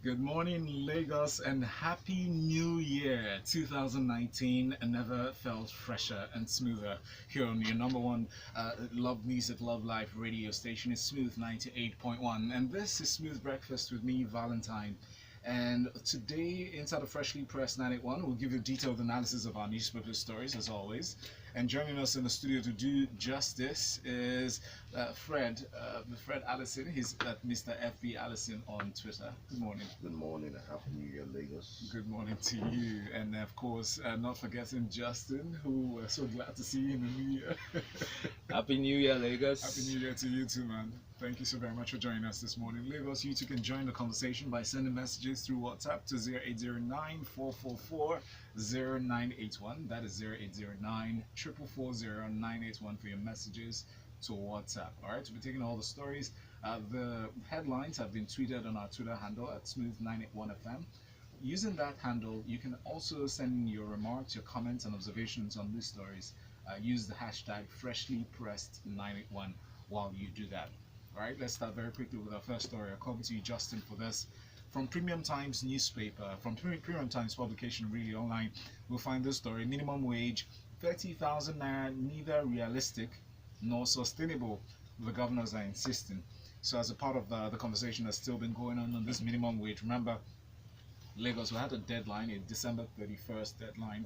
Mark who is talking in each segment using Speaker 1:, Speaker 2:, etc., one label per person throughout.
Speaker 1: Good morning, Lagos, and Happy New Year 2019. Never felt fresher and smoother here on your number one love music, love life radio station. Is Smooth 98.1, and this is Smooth Breakfast with me, Valentine. And today, inside of Freshly Pressed 91, we'll give you a detailed analysis of our newspaper stories, as always. And joining us in the studio to do just this is Fred Allison. He's at Mr. FB Allison on Twitter. Good morning.
Speaker 2: Good morning and Happy New Year, Lagos.
Speaker 1: Good morning to you. And of course, not forgetting Justin, who we're so glad to see you in the new year.
Speaker 3: Happy New Year, Lagos.
Speaker 1: Happy New Year to you too, man. Thank you so very much for joining us this morning. Lagos, you too can join the conversation by sending messages through WhatsApp to 0809 444 0981. That is 0809 444 0981 for your messages to WhatsApp. All right, so we're taking all the stories. The headlines have been tweeted on our Twitter handle at Smooth981FM. Using that handle, you can also send in your remarks, your comments, and observations on these stories. Use the hashtag FreshlyPressed981 while you do that. All right, let's start very quickly with our first story. I'll come to you, Justin, for this. From Premium Times newspaper, from Premium Times publication, really online, we'll find this story. Minimum wage, 30,000 naira, neither realistic nor sustainable, the governors are insisting. So as a part of the conversation that's still been going on this minimum wage, remember, Lagos, we had a deadline, a December 31st deadline,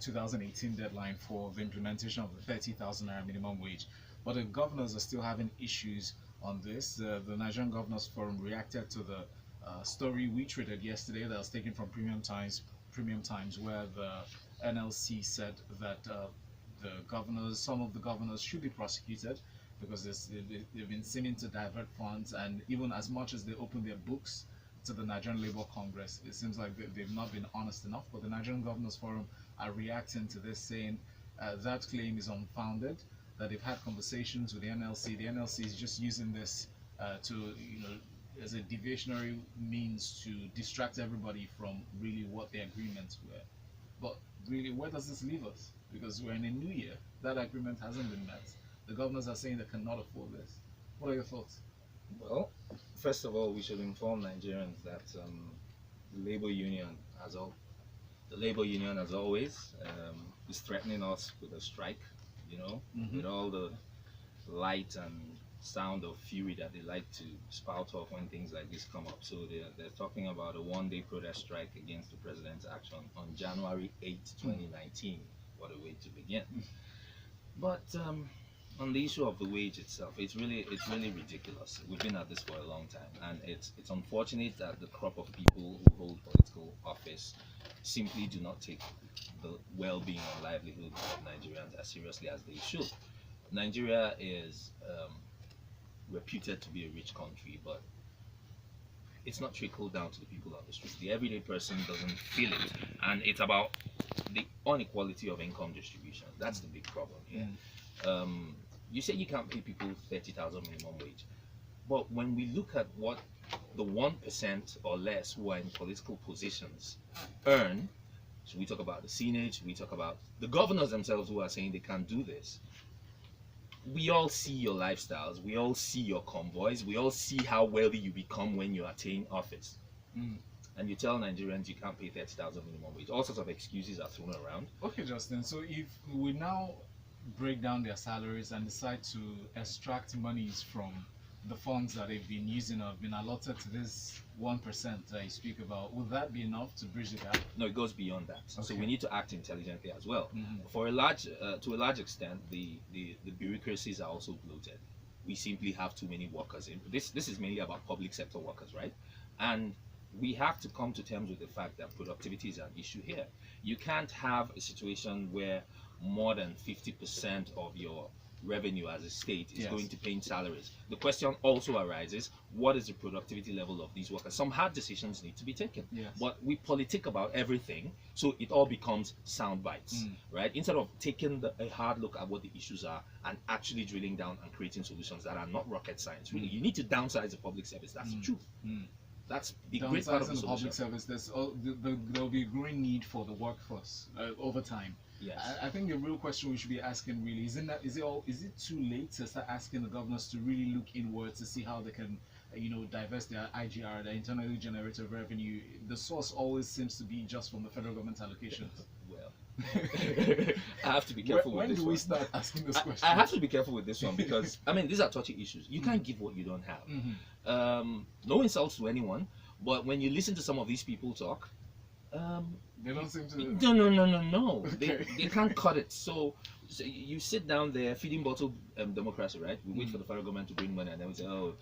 Speaker 1: 2018 deadline for the implementation of the 30,000 naira minimum wage. But the governors are still having issues on this. The Nigerian Governors Forum reacted to the story we treated yesterday that was taken from Premium Times, where the NLC said that some of the governors should be prosecuted because they've been seeming to divert funds, and even as much as they open their books to the Nigerian Labour Congress, it seems like they've not been honest enough. But the Nigerian Governors Forum are reacting to this, saying that claim is unfounded, that they've had conversations with the NLC. The NLC is just using this as a deviationary means to distract everybody from really what the agreements were. But really, where does this leave us? Because we're in a new year. That agreement hasn't been met. The governors are saying they cannot afford this. What are your thoughts?
Speaker 3: Well, first of all, we should inform Nigerians that the labor union, as always, is threatening us with a strike. With all the light and sound of fury that they like to spout off when things like this come up. So they're talking about a one-day protest strike against the president's action on January 8th, 2019. What a way to begin. But on the issue of the wage itself, it's really ridiculous. We've been at this for a long time, and it's unfortunate that the crop of people who hold political office simply do not take the well-being and livelihood of Nigerians as seriously as they should. Nigeria is reputed to be a rich country, but it's not trickled down to the people on the street. The everyday person doesn't feel it, and it's about the inequality of income distribution. That's the big problem here. You say you can't pay people 30,000 minimum wage, but when we look at what the 1% or less who are in political positions earn, so we talk about the Senate, we talk about the governors themselves who are saying they can't do this. We all see your lifestyles, we all see your convoys, we all see how wealthy you become when you attain office. And you tell Nigerians you can't pay 30,000 minimum wage. All sorts of excuses are thrown around.
Speaker 1: Okay, Justin, so if we now break down their salaries and decide to extract monies from the funds that they've been using or have been allotted to this 1% that you speak about, would that be enough to bridge the gap?
Speaker 3: No, it goes beyond that. Okay. So we need to act intelligently as well.
Speaker 1: For
Speaker 3: to a large extent, the bureaucracies are also bloated. We simply have too many workers in. This is mainly about public sector workers, right? And we have to come to terms with the fact that productivity is an issue here. You can't have a situation where more than 50% of your revenue as a state is going to paying salaries. The question also arises, what is the productivity level of these workers? Some hard decisions need to be taken. But we politic about everything, so it all becomes sound bites, right? Instead of taking a hard look at what the issues are and actually drilling down and creating solutions that are not rocket science. Really, you need to downsize the public service. That's the truth. That's a great part of the
Speaker 1: public service. There'll be a growing need for the workforce over time.
Speaker 3: Yes.
Speaker 1: I think the real question we should be asking really is it too late to start asking the governors to really look inwards to see how they can divest their IGR, their internally generated revenue, the source always seems to be just from the federal government allocations.
Speaker 3: Well, I have to be careful
Speaker 1: when
Speaker 3: with this
Speaker 1: do
Speaker 3: one.
Speaker 1: we start asking this question?
Speaker 3: I have to be careful with this one because I mean these are touchy issues. You can't give what you don't have. No insults to anyone, but when you listen to some of these people talk,
Speaker 1: they don't seem to.
Speaker 3: No.
Speaker 1: Okay.
Speaker 3: They can't cut it. So you sit down there, feeding bottle democracy, right? We wait for the federal government to bring money, and then we say, oh,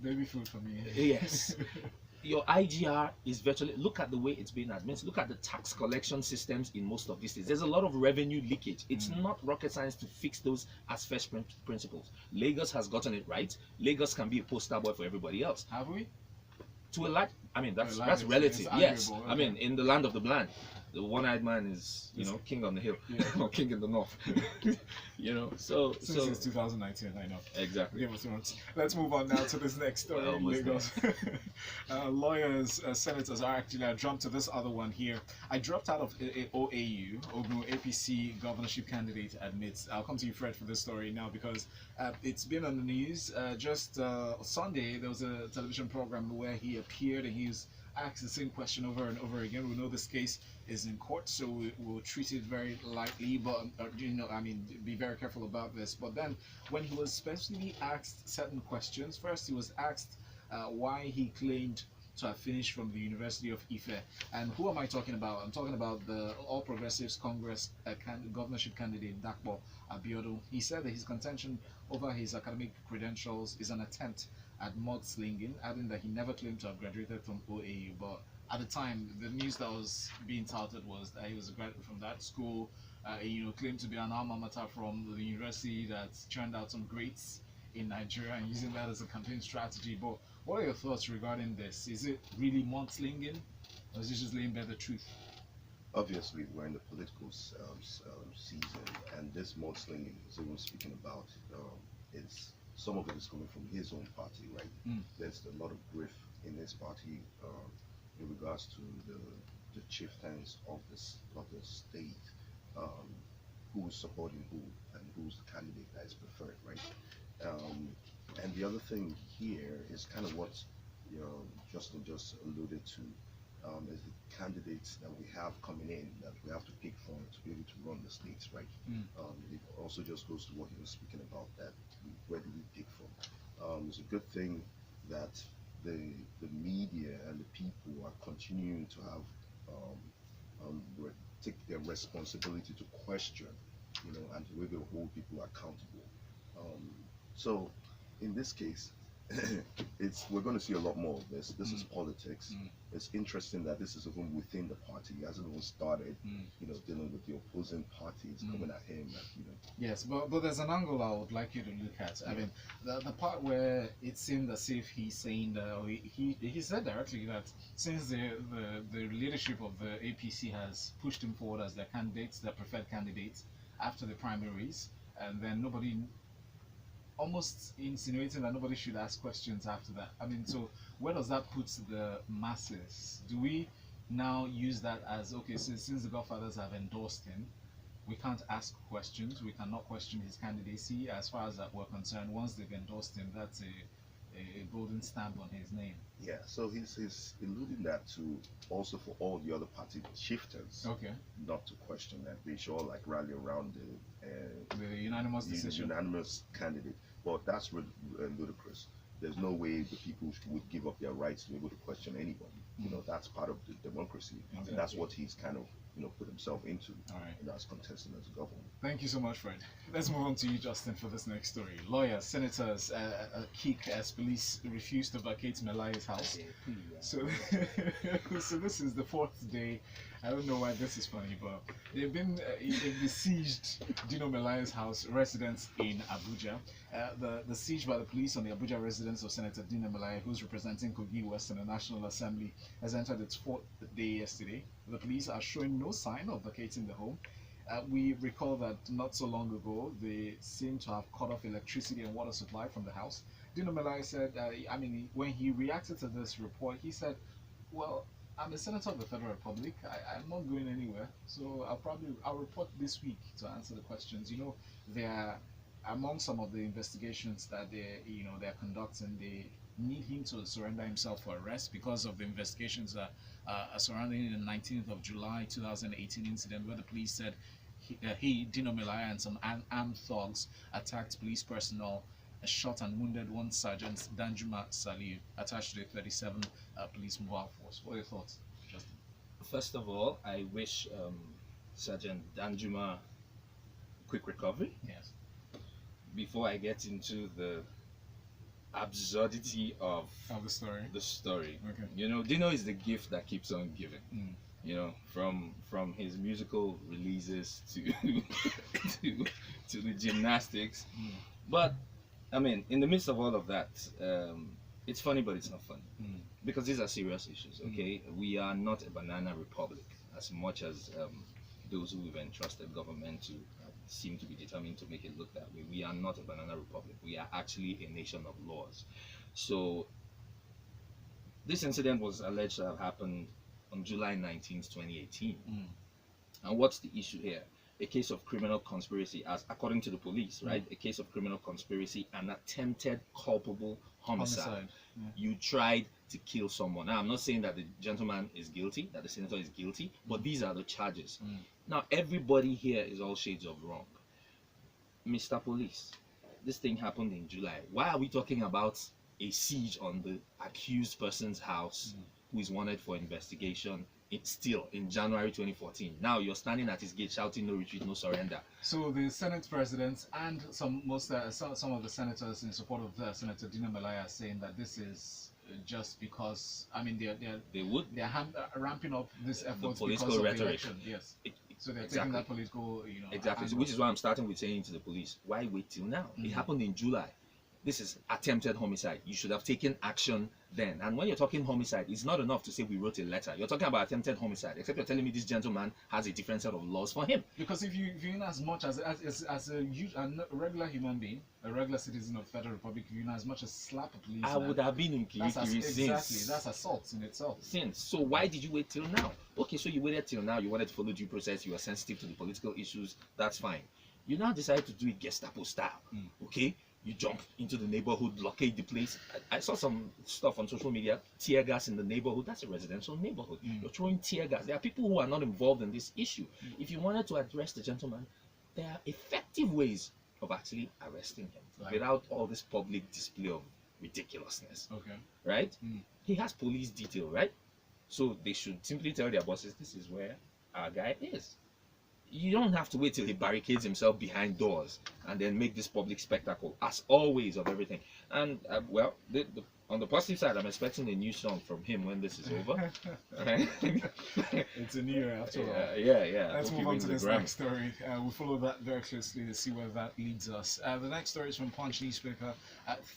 Speaker 1: baby food for me.
Speaker 3: yes. Your IGR is virtually, look at the way it's being administered. Look at the tax collection systems in most of these states. There's a lot of revenue leakage. It's not rocket science to fix those as first principles. Lagos has gotten it right. Lagos can be a poster boy for everybody else.
Speaker 1: Have we?
Speaker 3: To a large, I mean, that's
Speaker 1: it's
Speaker 3: relative. Yes,
Speaker 1: arguable,
Speaker 3: I mean, in the land of the blind, the one-eyed man is, king on the hill, or king in the north. So
Speaker 1: since it's 2019, I know.
Speaker 3: Exactly.
Speaker 1: Game of Thrones. Let's move on now to this next story.
Speaker 3: Almost
Speaker 1: Lagos. Lawyers, senators are actually. I jumped to this other one here. I dropped out of OAU. Ogun APC governorship candidate admits. I'll come to you, Fred, for this story now because it's been on the news. Just Sunday, there was a television program where he appeared and he was asked the same question over and over again. We know this case is in court, so we'll treat it very lightly, but be very careful about this. But then when he was specifically asked certain questions, first he was asked why he claimed to have finished from the University of Ife. And who am I talking about? I'm talking about the All Progressives Congress governorship candidate Dakpo Abiodun. He said that his contention over his academic credentials is an attempt at mudslinging, adding that he never claimed to have graduated from OAU. But at the time, the news that was being touted was that he was a graduate from that school, claimed to be an alma mater from the university that churned out some greats in Nigeria and using that as a campaign strategy. But what are your thoughts regarding this? Is it really mudslinging, or is it just laying bare the truth?
Speaker 2: Obviously, we're in the political season, and this mudslinging is even speaking about it's some of it is coming from his own party, right? There's a lot of grief in his party in regards to the chieftains of the state, who's supporting who and who's the candidate that is preferred, right? And the other thing here is kind of what Justin just alluded to, is the candidates that we have coming in that we have to pick from to be able to run the states, right? It also just goes to what he was speaking about, that where do we pick from? It's a good thing that the media and the people are continuing to have take their responsibility to question, and the way they hold people accountable. So in this case, we're going to see a lot more of this. This is politics. It's interesting that this is even within the party. He hasn't even started, dealing with the opposing parties coming at him.
Speaker 1: Yes, but there's an angle I would like you to look at. I mean, the part where it seemed as if he's saying that, or he said directly that since the leadership of the APC has pushed him forward as their candidates, their preferred candidates after the primaries, and then nobody, almost insinuating that nobody should ask questions after that. I mean, so where does that put the masses? Do we now use that as, okay, so since the Godfathers have endorsed him, we can't ask questions, we cannot question his candidacy? As far as that we're concerned, once they've endorsed him, that's a golden stamp on his name.
Speaker 2: Yeah, so he's alluding that to also for all the other party chieftains, not to question that they should all like rally around
Speaker 1: the unanimous decision,
Speaker 2: unanimous candidate. But that's ludicrous. There's no way the people would give up their rights to be able to question anybody. That's part of the democracy, and that's what he's kind of put himself into.
Speaker 1: All right.
Speaker 2: And that's contesting as a governor.
Speaker 1: Thank you so much, Fred. Let's move on to you, Justin, for this next story. Lawyers, senators kick as police refuse to vacate Melaye's house. So this is the fourth day. I don't know why this is funny, but they've besieged Dino Melaye's house, residence in Abuja. The siege by the police on the Abuja residence of Senator Dino Melaye, who's representing Kogi West in the National Assembly, has entered its fourth day yesterday. The police are showing no sign of vacating the home. We recall that not so long ago, they seem to have cut off electricity and water supply from the house. Dino Melaye said, when he reacted to this report, he said, well, I'm a senator of the Federal Republic. I'm not going anywhere, so I'll report this week to answer the questions. They are among some of the investigations that they're conducting. need him to surrender himself for arrest because of the investigations surrounding the 19th of July 2018 incident where the police said Dino Melaye, and some armed thugs attacked police personnel, shot and wounded one Sergeant Danjuma Saliu, attached to the 37 Police Mobile Force. What are your thoughts, Justin?
Speaker 3: First of all, I wish Sergeant Danjuma quick recovery.
Speaker 1: Yes.
Speaker 3: Before I get into the absurdity of
Speaker 1: the story. Okay.
Speaker 3: You know, Dino is the gift that keeps on giving. You know, from his musical releases to to the gymnastics. But I mean, in the midst of all of that, it's funny, but it's not funny because these are serious issues. Okay, we are not a banana republic as much as those who have entrusted government to seem to be determined to make it look that way. We are not a banana republic. We are actually a nation of laws. So this incident was alleged to have happened on July 19th, 2018. And what's the issue here? A case of criminal conspiracy, as according to the police, right? A case of criminal conspiracy and attempted culpable homicide. You tried to kill someone. Now, I'm not saying that the gentleman is guilty, that the senator is guilty, but these are the charges. Now, everybody here is all shades of wrong. Mr. Police, this thing happened in July. Why are we talking about a siege on the accused person's house who is wanted for investigation? It's still in January 2014. Now you're standing at his gate shouting no retreat, no surrender. So
Speaker 1: the Senate president and some of the senators in support of Senator Dino Melaye are saying that this is just because, I mean, they're ramping up this effort
Speaker 3: the political
Speaker 1: because of
Speaker 3: rhetoric.
Speaker 1: the election. Yes. So they're taking that political,
Speaker 3: exactly. So which is why I'm starting with saying to the police, why wait till now? It happened in July. This is attempted homicide. You should have taken action then. And when you're talking homicide, it's not enough to say we wrote a letter. You're talking about attempted homicide, except you're telling me this gentleman has a different set of laws for him.
Speaker 1: Because if you in as much as a regular human being, a regular citizen of the Federal Republic, if you know as much as slap a policeman,
Speaker 3: I would have been in Kirikiri since.
Speaker 1: Exactly, that's assault in itself.
Speaker 3: Since. So why did you wait till now? Okay, so you waited till now. You wanted to follow due process. You were sensitive to the political issues. That's fine. You now decided to do it Gestapo style. Okay? You jump into the neighborhood, blockade the place. I saw some stuff on social media, tear gas in the neighborhood. That's a residential neighborhood. You're throwing tear gas. There are people who are not involved in this issue. If you wanted to address the gentleman, there are effective ways of actually arresting him without all this public display of ridiculousness.
Speaker 1: Okay.
Speaker 3: Right? He has police detail, right? So they should simply tell their bosses, this is where our guy is. You don't have to wait till he barricades himself behind doors and then make this public spectacle, as always, of everything. And well, on the positive side, I'm expecting a new song from him when this is over.
Speaker 1: It's a new year after all.
Speaker 3: Yeah.
Speaker 1: Let's move on to this next story. We'll follow that very closely to see where that leads us. The next story is from Punch newspaper.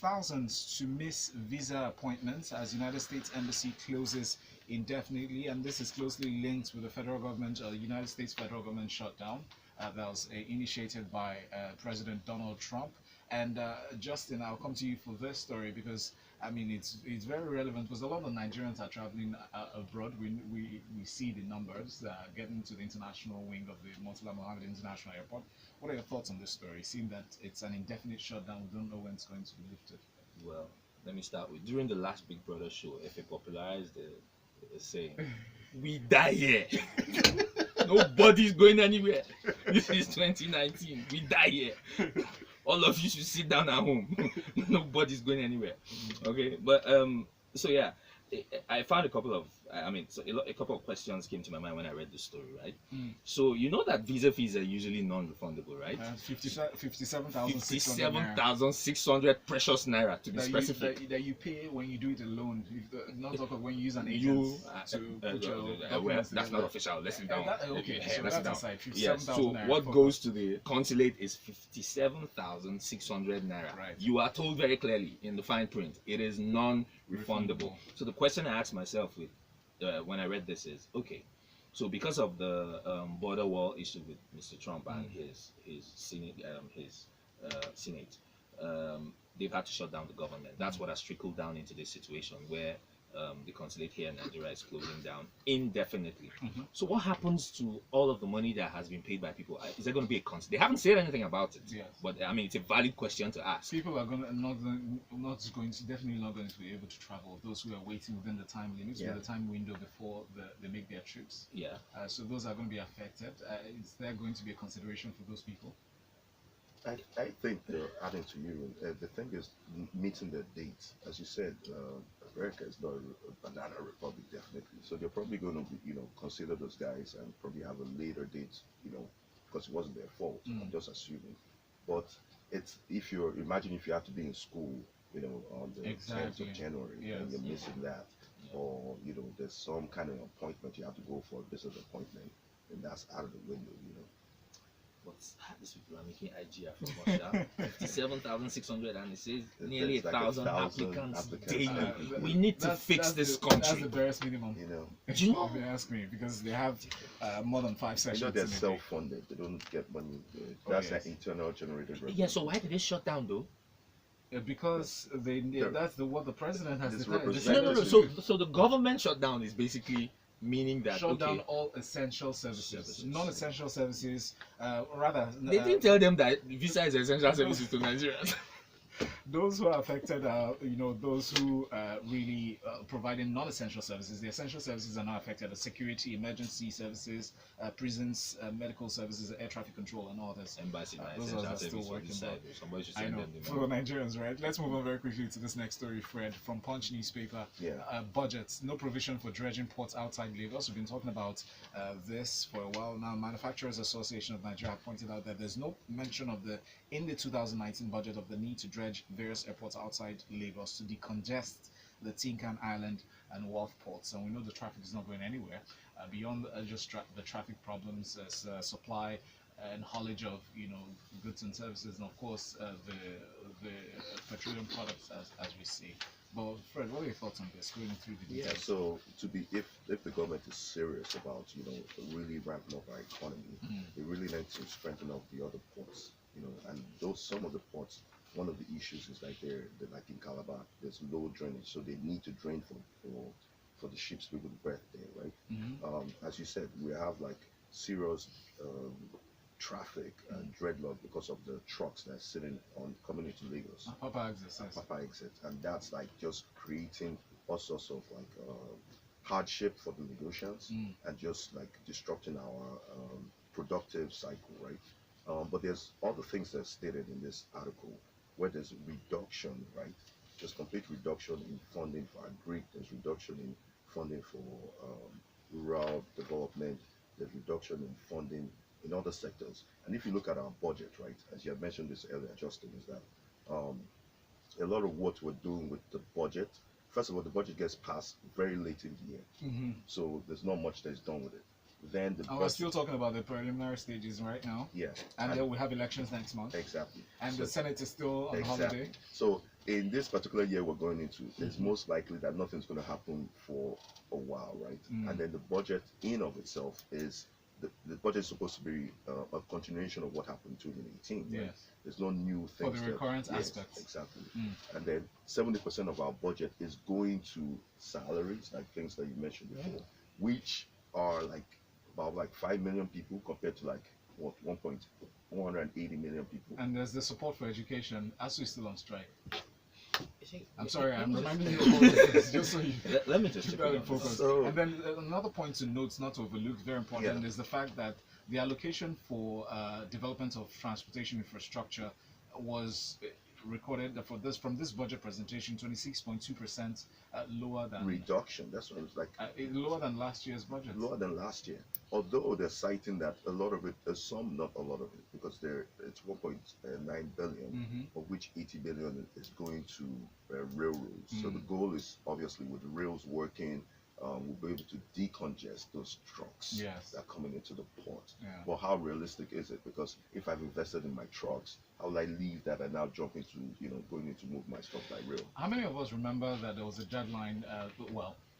Speaker 1: Thousands to miss visa appointments as United States Embassy closes indefinitely, and this is closely linked with the federal government, United States federal government shutdown that was initiated by President Donald Trump. And Justin, I'll come to you for this story because I mean it's very relevant because a lot of Nigerians are traveling abroad. We see the numbers getting to the international wing of the Murtala Mohammed International Airport. What are your thoughts on this story? Seeing that it's an indefinite shutdown, we don't know when it's going to be lifted.
Speaker 3: Well, let me start with during the last Big Brother show, if it popularized the saying, we die here. Nobody's going anywhere. This is 2019. We die here. All of you should sit down at home. Nobody's going anywhere. Okay, but so yeah, I found a couple of a couple of questions came to my mind when I read the story, right? So you know that visa fees are usually non-refundable, right?
Speaker 1: 57,600
Speaker 3: precious naira to be specific.
Speaker 1: That you pay when you do it alone. Not talk of when you use an agent to put your documents
Speaker 3: that's not official. Let's sit down.
Speaker 1: So that's aside.
Speaker 3: So what goes to the consulate is 57,600 naira.
Speaker 1: Right.
Speaker 3: You are told very clearly in the fine print it is non-refundable. So the question I asked myself when I read this is, okay, so because of the border wall issue with Mr. Trump and his Senate, they've had to shut down the government. That's what has trickled down into this situation where the consulate here in Nigeria is closing down indefinitely. So what happens to all of the money that has been paid by people? Is there going to be a They haven't said anything about it.
Speaker 1: Yes.
Speaker 3: But I mean, it's a valid question to ask.
Speaker 1: People are definitely not going to be able to travel. Those who are waiting within the time limits, with the time window before they make their trips.
Speaker 3: Yeah.
Speaker 1: So those are going to be affected. Is there going to be a consideration for those people?
Speaker 2: I think they're adding to you. The thing is meeting the dates. As you said, America is not a banana republic, definitely. So they're probably going to, consider those guys and probably have a later date, because it wasn't their fault. I'm just assuming. But imagine if you have to be in school, on the 10th of January, and you're missing that, or there's some kind of appointment you have to go for, a business appointment, and that's out of the window,
Speaker 3: But these people are making Ijeh from Russia. 57,600, and it says nearly 1,000 applicants daily. We need to fix this country.
Speaker 1: That's the barest minimum.
Speaker 3: Do you know?
Speaker 1: If you ask me, because they have more than 5 sessions.
Speaker 2: They're self-funded. They don't get money. That's an internal generated revenue.
Speaker 3: Yeah. So why did they shut down though?
Speaker 1: Because that's what the president has decided.
Speaker 3: No. So the government shutdown is basically meaning that
Speaker 1: shut down all essential services. Non-essential services, rather.
Speaker 3: They didn't tell them that visa is essential services to Nigerians.
Speaker 1: Those who are affected are, those who really providing non-essential services. The essential services are not affected. The security, emergency services, prisons, medical services, air traffic control, and all this.
Speaker 3: Embassy,
Speaker 1: those are still working.
Speaker 3: Somebody should
Speaker 1: I
Speaker 3: send
Speaker 1: know.
Speaker 3: them the
Speaker 1: For the Nigerians, right? Let's move on very quickly to this next story, Fred, from Punch newspaper. Budgets, no provision for dredging ports outside Lagos. We've been talking about this for a while now. Manufacturers Association of Nigeria pointed out that there's no mention in the 2019 budget of the need to dredge various airports outside Lagos to decongest the Tinkan Island and Wharf ports. And we know the traffic is not going anywhere beyond just the traffic problems, supply and haulage of goods and services, and of course the petroleum products as we see. But Fred, what are your thoughts on this? Going through the details.
Speaker 2: So if the government is serious about really ramping up our economy, they really need to strengthen up the other ports. And some of the ports, one of the issues is like they're like in Calabar, there's low drainage, so they need to drain for the ships to be able to berth there, right? As you said, we have like serious traffic and dreadlock because of the trucks that's sitting on coming into Lagos.
Speaker 1: Papa exit,
Speaker 2: and that's like just creating all sorts of like hardship for the Lagosians and just like disrupting our productive cycle, right? But there's other things that are stated in this article where there's reduction, right? Just complete reduction in funding for agri, there's reduction in funding for rural development, there's reduction in funding in other sectors. And if you look at our budget, right, as you had mentioned this earlier, Justin, is that a lot of what we're doing with the budget, first of all, the budget gets passed very late in the year. So there's not much that's done with it. Then
Speaker 1: we're still talking about the preliminary stages right now.
Speaker 2: Yeah.
Speaker 1: And then we have elections next month.
Speaker 2: Exactly.
Speaker 1: And the Senate is still on holiday.
Speaker 2: So in this particular year we're going into, it's most likely that nothing's going to happen for a while, right? And then the budget in of itself is, the budget is supposed to be a continuation of what happened in 2018. Right?
Speaker 1: Yes.
Speaker 2: There's no new things.
Speaker 1: For the recurrent aspects.
Speaker 2: Exactly. And then 70% of our budget is going to salaries, like things that you mentioned before, which are like about like 5 million people compared to like what 180 million people.
Speaker 1: And there's the support for education. ASU is still on strike. I'm sorry, I'm reminding you of all this, just so you
Speaker 3: let me just
Speaker 1: keep that in focus.
Speaker 2: So,
Speaker 1: and then another point to note, not to overlook, very important, is the fact that the allocation for development of transportation infrastructure was recorded from this budget presentation 26.2% lower than
Speaker 2: reduction. That's what it was like.
Speaker 1: Lower than last year's budget.
Speaker 2: Lower than last year. Although they're citing that a lot of it, some, not a lot of it, because it's 1.9 billion, of which 80 billion is going to railroads. So the goal is obviously with the rails working, we'll be able to decongest those trucks that are coming into the port. But how realistic is it? Because if I've invested in my trucks, how will I leave that and now jump into, going into move my stuff by rail?
Speaker 1: How many of us remember that there was a deadline,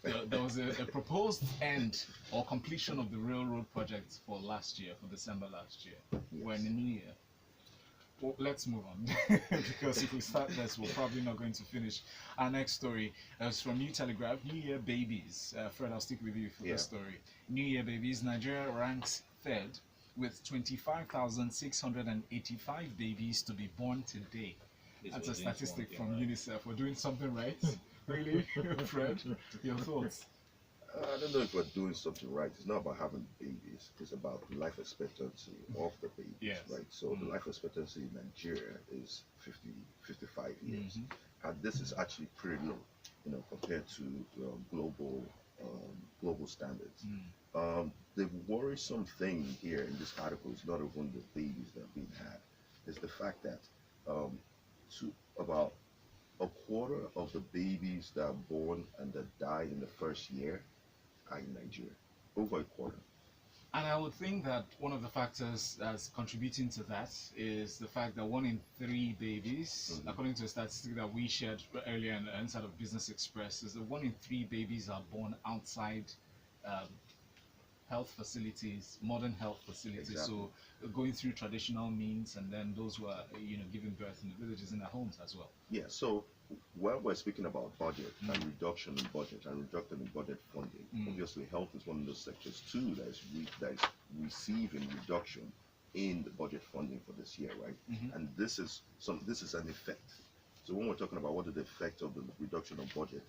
Speaker 1: there was a proposed end or completion of the railroad project for last year, for December last year? We're in the new year. Well, let's move on because if we start this, we're probably not going to finish. Our next story is from New Telegraph. New Year babies. Fred, I'll stick with you for this story. New Year babies. Nigeria ranks third with 25,685 babies to be born today. That's a statistic from UNICEF. We're doing something right. Really, Fred? Your thoughts?
Speaker 2: I don't know if we're doing something right. It's not about having babies. It's about the life expectancy of the babies, right? So the life expectancy in Nigeria is 55 years. And this is actually pretty low, compared to global standards. The worrisome thing here in this article is not even the babies that are being had. It's the fact that about a quarter of the babies that are born and that die in the first year are in Nigeria. Over a quarter.
Speaker 1: And I would think that one of the factors that's contributing to that is the fact that 1 in 3 babies, according to a statistic that we shared earlier inside of Business Express, is that 1 in 3 babies are born outside health facilities, modern health facilities.
Speaker 2: Exactly.
Speaker 1: So going through traditional means, and then those who are giving birth in the villages in their homes as well.
Speaker 2: Yeah. So when we're speaking about budget and reduction in budget and reduction in budget funding, obviously health is one of those sectors too that is receiving reduction in the budget funding for this year, right? And this is an effect. So when we're talking about what is the effect of the reduction of budget,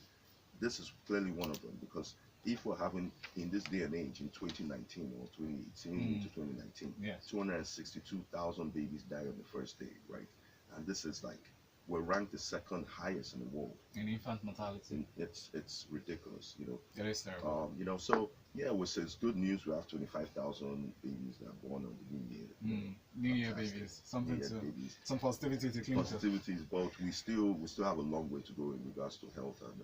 Speaker 2: this is clearly one of them, because if we're having, in this day and age, in 2019 or 2018 to 2019, 262,000 babies die on the first day, right? And this is like, we're ranked the second highest in the world
Speaker 1: in infant mortality.
Speaker 2: It's ridiculous,
Speaker 1: It is terrible.
Speaker 2: So yeah, it's good news. We have 25,000 babies that are born on the New Year.
Speaker 1: New Year babies. Some positivity to cling to.
Speaker 2: Positivities, but we still have a long way to go in regards to health and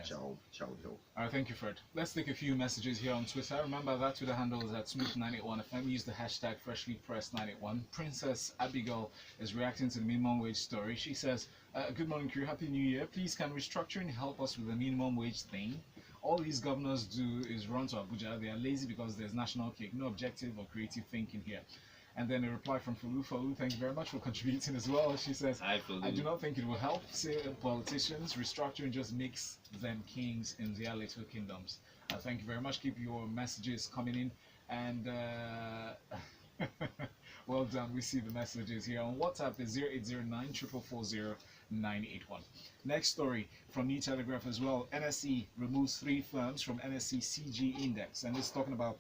Speaker 2: child health.
Speaker 1: All right, thank you, Fred. Let's take a few messages here on Twitter. Remember that Twitter handle is at Smooth981FM. Use the hashtag FreshlyPressed981. Princess Abigail is reacting to the minimum wage story. She says, good morning, crew. Happy New Year. Please, can restructuring help us with the minimum wage thing? All these governors do is run to Abuja. They are lazy because there's national cake. No objective or creative thinking here. And then a reply from Folu. Folu, thank you very much for contributing as well. She says,
Speaker 3: Hi, Folu.
Speaker 1: I do not think it will help. Say politicians, restructuring just makes them kings in their little kingdoms. Thank you very much. Keep your messages coming in. And well done. We see the messages here on WhatsApp is 0809 444 981. Next story from New Telegraph as well. NSE removes 3 firms from NSE CG index, and this is talking about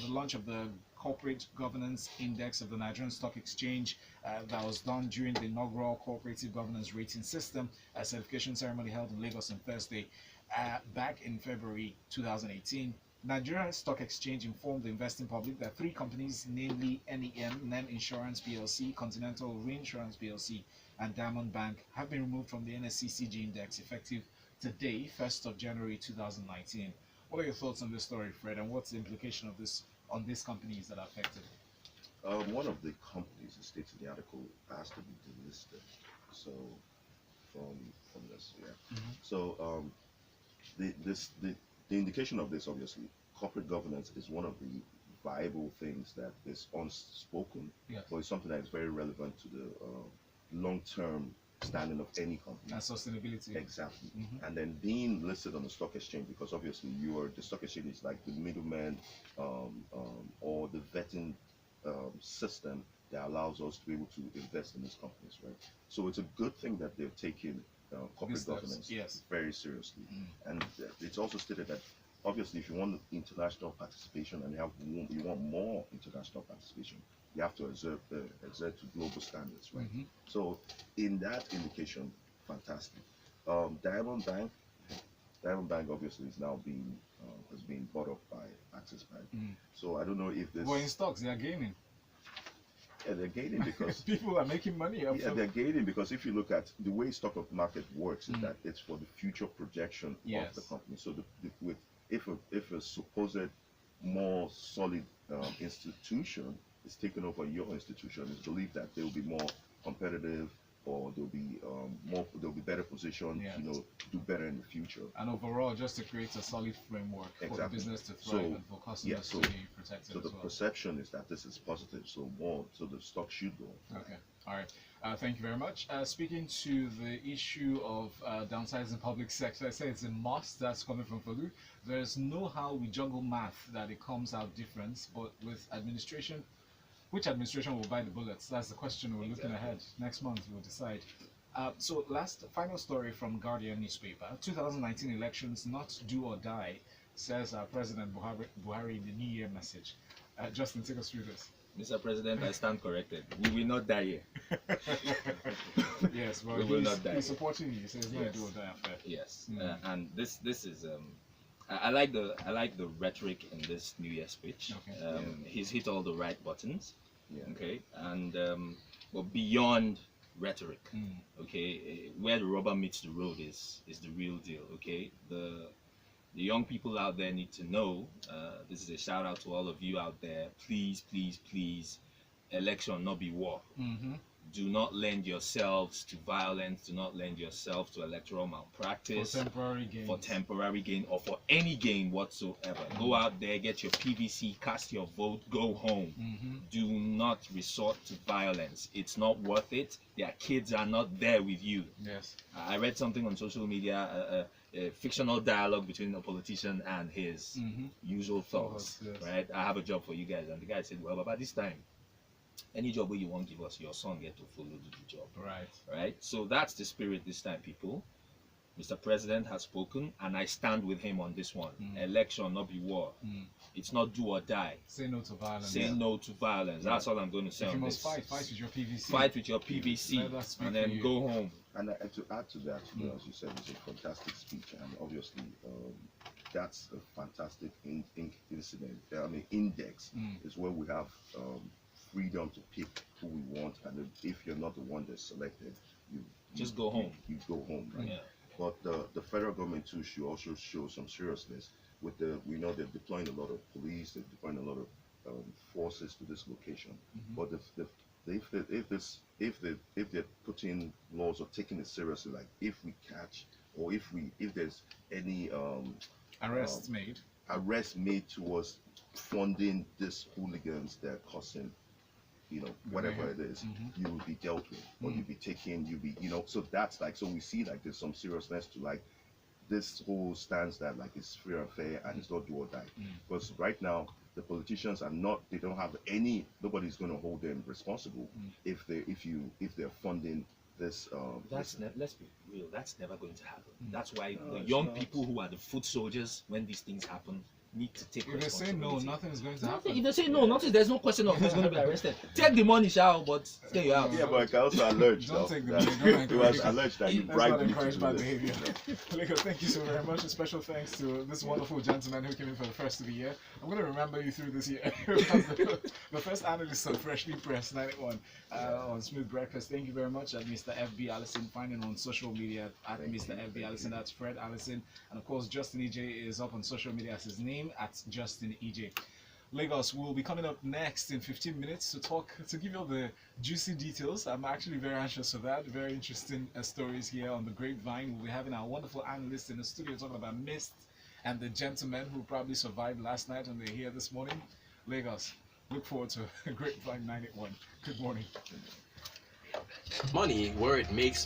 Speaker 1: the launch of the Corporate Governance Index of the Nigerian Stock Exchange that was done during the inaugural Cooperative Governance Rating System certification ceremony held in Lagos on Thursday back in February 2018. Nigerian Stock Exchange informed the investing public that 3 companies, namely NEM Insurance PLC, Continental Reinsurance PLC, and Diamond Bank, have been removed from the NSE CG index effective today, 1st of January 2019. What are your thoughts on this story, Fred, and what's the implication of this on these companies that are affected?
Speaker 2: One of the companies, it states in the article, has to be delisted. So from this, So the indication of this, obviously, corporate governance is one of the viable things that is unspoken, but it's something that is very relevant to the long-term standing of any company.
Speaker 1: And sustainability.
Speaker 2: Exactly. And then being listed on the stock exchange, because obviously the stock exchange is like the middleman or the vetting system that allows us to be able to invest in these companies, right? So it's a good thing that they've taken corporate governance very seriously. And it's also stated that obviously if you want international participation and you want more international participation, you have to exert to global standards, right? So in that indication, fantastic. Diamond Bank obviously is now has been bought up by Axis Bank. So I don't know if this.
Speaker 1: Well, in stocks they are gaining.
Speaker 2: Yeah, they're gaining because
Speaker 1: people are making money.
Speaker 2: They're gaining because if you look at the way stock market works, is that it's for the future projection of the company. So if a supposed more solid institution is taken over your institution, it's believed that they will be more competitive or they'll be they'll be better positioned,
Speaker 1: Yeah.
Speaker 2: to do better in the future.
Speaker 1: And overall, just to create a solid framework for the
Speaker 2: Exactly.
Speaker 1: business to thrive and for customers to be protected
Speaker 2: So
Speaker 1: as
Speaker 2: the
Speaker 1: well.
Speaker 2: perception is that this is positive, so the stock should go.
Speaker 1: Okay, all right. Thank you very much. Speaking to the issue of downsizing public sector, I say it's a must. That's coming from Folu. There's no how we juggle math that it comes out different, but with administration, which administration will buy the bullets? That's the question we're looking ahead. Next month we'll decide. So final story from Guardian newspaper. 2019 elections, not do or die, says President Buhari in the New Year message. Justin, take us through this.
Speaker 3: Mr. President, I stand corrected. We will not die here.
Speaker 1: Yes, well,
Speaker 3: we will not die.
Speaker 1: He's supporting you. He says no
Speaker 3: Yes.
Speaker 1: do or die affair.
Speaker 3: Yes,
Speaker 1: Mm.
Speaker 3: and this is I like the rhetoric in this New Year speech.
Speaker 1: Okay.
Speaker 3: He's hit all the right buttons.
Speaker 2: Yeah.
Speaker 3: Okay, and but beyond rhetoric, okay, where the rubber meets the road is the real deal. Okay, the young people out there need to know. This is a shout out to all of you out there. Please, please, please, election not be war.
Speaker 1: Mm-hmm.
Speaker 3: Do not lend yourselves to violence. Do not lend yourself to electoral malpractice. For temporary gain or for any gain whatsoever. Go out there, get your PVC, cast your vote, go home. Do not resort to violence. It's not worth it. Their kids are not there with you.
Speaker 1: Yes.
Speaker 3: I read something on social media, a fictional dialogue between a politician and his usual thugs.
Speaker 1: Yes.
Speaker 3: Right? I have a job for you guys. And the guy said, well, about this time, any job where you won't give us, your son get to follow do the job. Right? So that's the spirit this time, people. Mr. President has spoken, and I stand with him on this one. Election, not be war. It's not do or die.
Speaker 1: Say no to violence.
Speaker 3: Say no to violence. That's all I'm going to say
Speaker 1: if
Speaker 3: on
Speaker 1: you
Speaker 3: this.
Speaker 1: must fight with your PVC.
Speaker 3: Fight with your PVC, and then go home.
Speaker 2: And to add to that, as you said, it's a fantastic speech, and obviously that's a fantastic index is where we have freedom to pick who we want, and if you're not the one that's selected, you
Speaker 3: just go home.
Speaker 2: You go home, right?
Speaker 3: Yeah.
Speaker 2: But the federal government too should also show some seriousness. We know they're deploying a lot of police, they're deploying a lot of forces to this location. But if they're putting laws or taking it seriously, like if we catch or if there's any
Speaker 1: arrests made
Speaker 2: towards funding these hooligans that are causing, whatever it is, you will be dealt with, or you'll be taken, so that's like, so we see like there's some seriousness to like this whole stance that like it's fair and fair and it's not do or die. Because right now the politicians they don't have nobody's going to hold them responsible if they're funding this.
Speaker 3: Let's be real. That's never going to happen. That's why the young people who are the foot soldiers when these things happen need to take
Speaker 1: responsibility. If they say no, nothing is going to happen.
Speaker 3: If they say no, nothing. There's no question of who's going to be arrested. Take the money, shall, but stay out.
Speaker 2: Yeah, but I can also allege
Speaker 1: don't take the
Speaker 2: that
Speaker 1: money.
Speaker 2: it was alleged that you bribed me to do
Speaker 1: bad
Speaker 2: this.
Speaker 1: behavior. Lego, thank you so very much. A special thanks to this wonderful gentleman who came in for the first of the year. I'm going to remember you through this year. The first analyst on Freshly Pressed 91 on Smooth Breakfast. Thank you very much. At Mr. FB Allison, find him on social media at Mr. FB Allison. That's Fred Allison. And of course, Justin Ijeh is up on social media as his name at Justin Ijeh. Lagos will be coming up next in 15 minutes to give you all the juicy details. I'm actually very anxious for that. Very interesting stories here on the Grapevine. We'll be having our wonderful analyst in the studio talking about Mist and the gentlemen who probably survived last night and they're here this morning. Lagos, look forward to Grapevine 91. Good morning.
Speaker 4: Money where it makes more